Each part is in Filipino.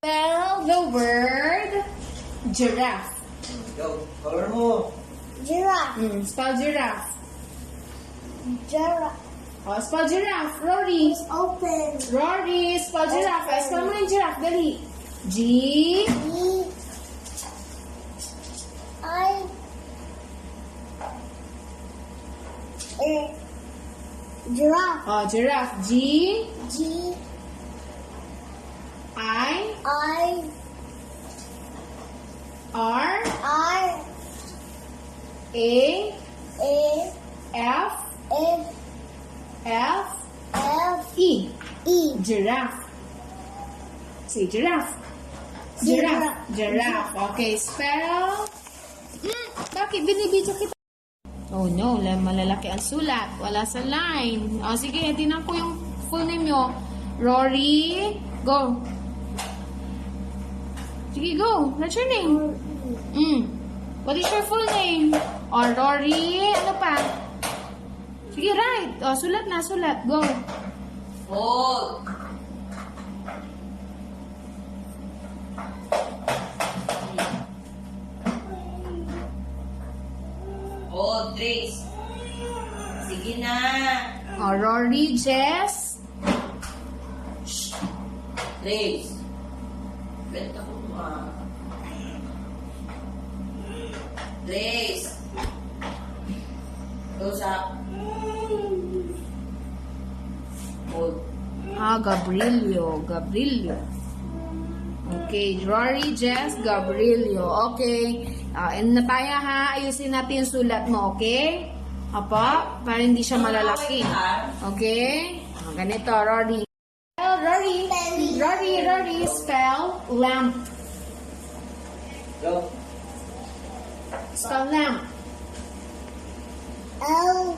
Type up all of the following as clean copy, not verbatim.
Spell the word giraffe. Go. Color mo. Giraffe. Spell giraffe. Giraffe. Oh, spell giraffe. Rory. Open. Rory, spell giraffe. Okay. Spell mo yung giraffe. Dali. G. Giraffe. Oh, giraffe. G. G I. I R. R A. A F. F F. F E. E. Giraffe. Say giraffe. Giraffe. Giraffe. Okay, spell. Bakit binibidyo kita? Oh no, malalaki ang sulat. Wala sa line. Oh, sige, tinan ko yung full name nyo. Rory. Go. Sige, go. What's your name? What is your full name? Oh, Rory. Ano pa? Sige, right. Oh, sulat na, sulat. Go. Hold. Hold, Trace. Sige na. Oh, Rory, Jess. Trace. Benta ko ma. Trace. Close up. Hold. Gabrielio. Okay, Rory, Jess, Gabrielio. Okay. And Nataya ha, ayusin natin yung sulat mo, okay? Apa, para hindi siya malalaki. Okay? Ganito, Rory. Rory, spell lamp. Go. Spell lamp. L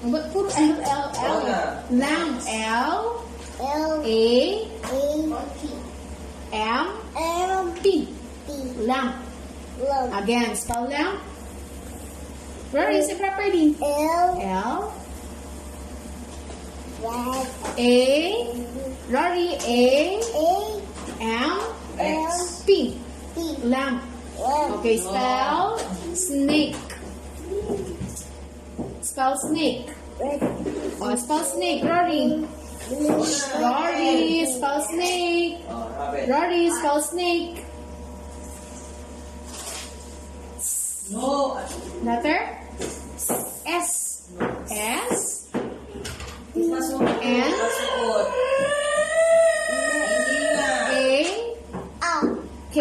Ba't puro L? Lamp. L. A. M. P. Lamp. Again, spell lamp. Rory, say properly. L. A. Rory, A. M. P. Lamp. Okay, spell snake. Spell snake. Oh, spell snake, Rory. Rory, spell snake. Rabbit. Rory, spell snake. No. Letter S. S. Masuot. N. Masuot. Hindi na. A. K.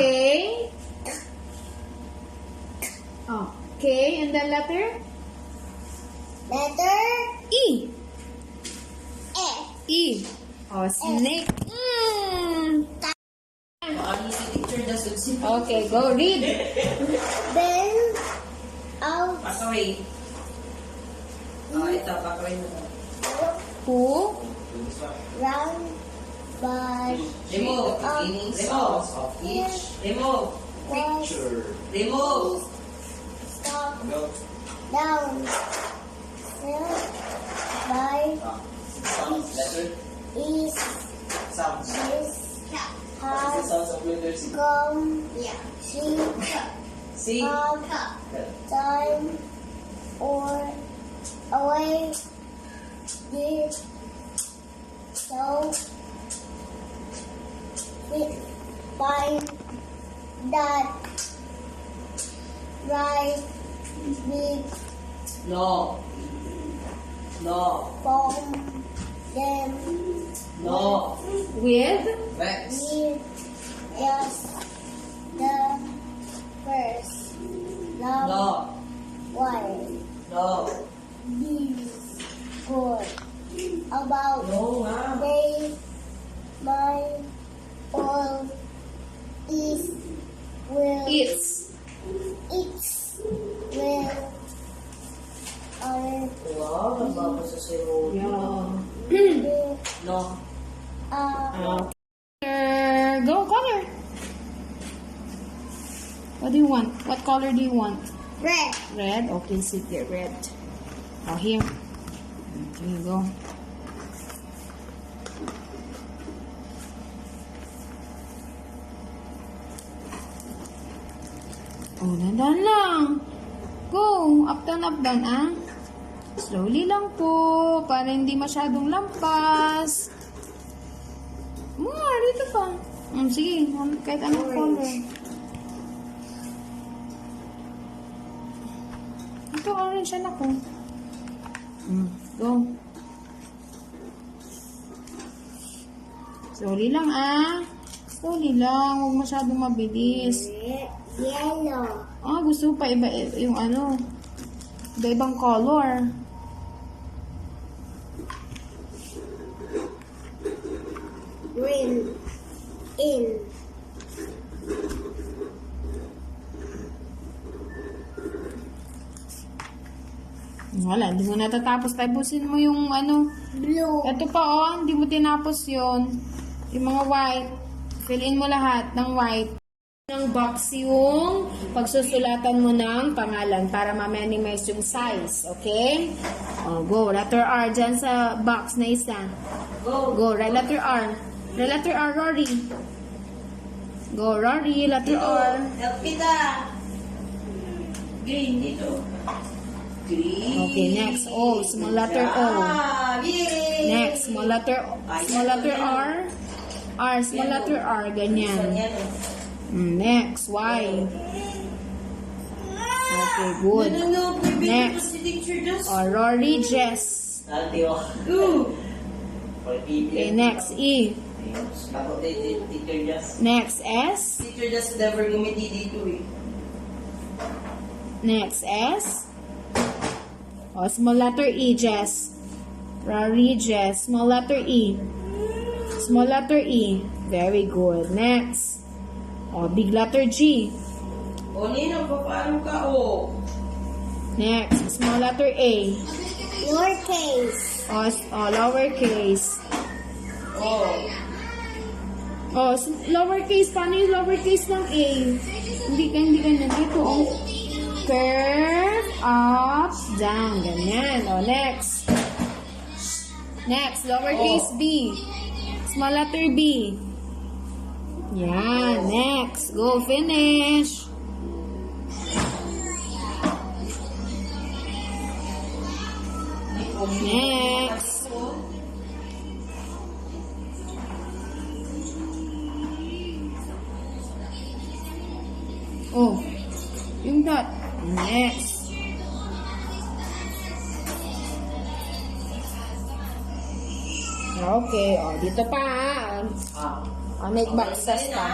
Oh, K and then letter E. E. Oh, snake. Ano si teacher na susi? Okay, go read. Pakaway. Ito, pakaway mo. Who? Round by Remove. Remove. each Remove. picture. Remove. Stop down. Fill by Letter. is Sounds. this has Sounds of letter C. come she C. have time or away did so find that right big No. No. from them No. With? Vex. with just the first love No. one No. these good about No nga. they my all is will It's. will are Wow, nagbabasa si Rodi. Yeah. No. Go color. What do you want? What color do you want? red. Red? Okay, sit there. Red. Oh, here. Okay, go. Oh, dandan lang. Go. Up down, ah. Slowly lang po. Para hindi masyadong lampas. More, dito pa. Sige, kahit anong color. Ito, orange yan ako. Go. Slowly lang, ah. Slowly lang. Huwag masyadong mabilis. Yellow. Gusto pa iba yung ano. Iba-ibang color. Green. In. Wala, hindi mo natatapos. Tapusin mo yung ano. Blue. Ito pa, hindi mo tinapos yon. Yung mga white. Fill in mo lahat ng white. Ng box yung pagsusulatan mo ng pangalan para ma-minimize yung size. Okay? Go. Letter R dyan sa box na isa. Go. Right letter R. Right letter R, Rory. Go, Rory. Letter R. Help kita. Green dito. Green. Okay, next. O. Small letter O. Yay! Next. Small letter R. R. Small letter R. Ganyan. Next. Y. Okay, good. Next. Rory, Jess. Okay, next. E. Next. S. Teacher just never gumiti dito eh. Next. S. Small letter E, Jess. Rory, Jess. Small letter E. Small letter E. Very good. Next. Big letter G. Ninong, paano ka Next. Small letter A. Lowercase. Lowercase. Lowercase. Paano yung lowercase ng A? Hindi ganyan. Dito, curve, up, down. Ganyan. Next. Next. Lowercase B. Small letter B. Yan. Next. Go. Finish. Next. Yung dot. Next. Okay. Dito pa. Make boxes pa.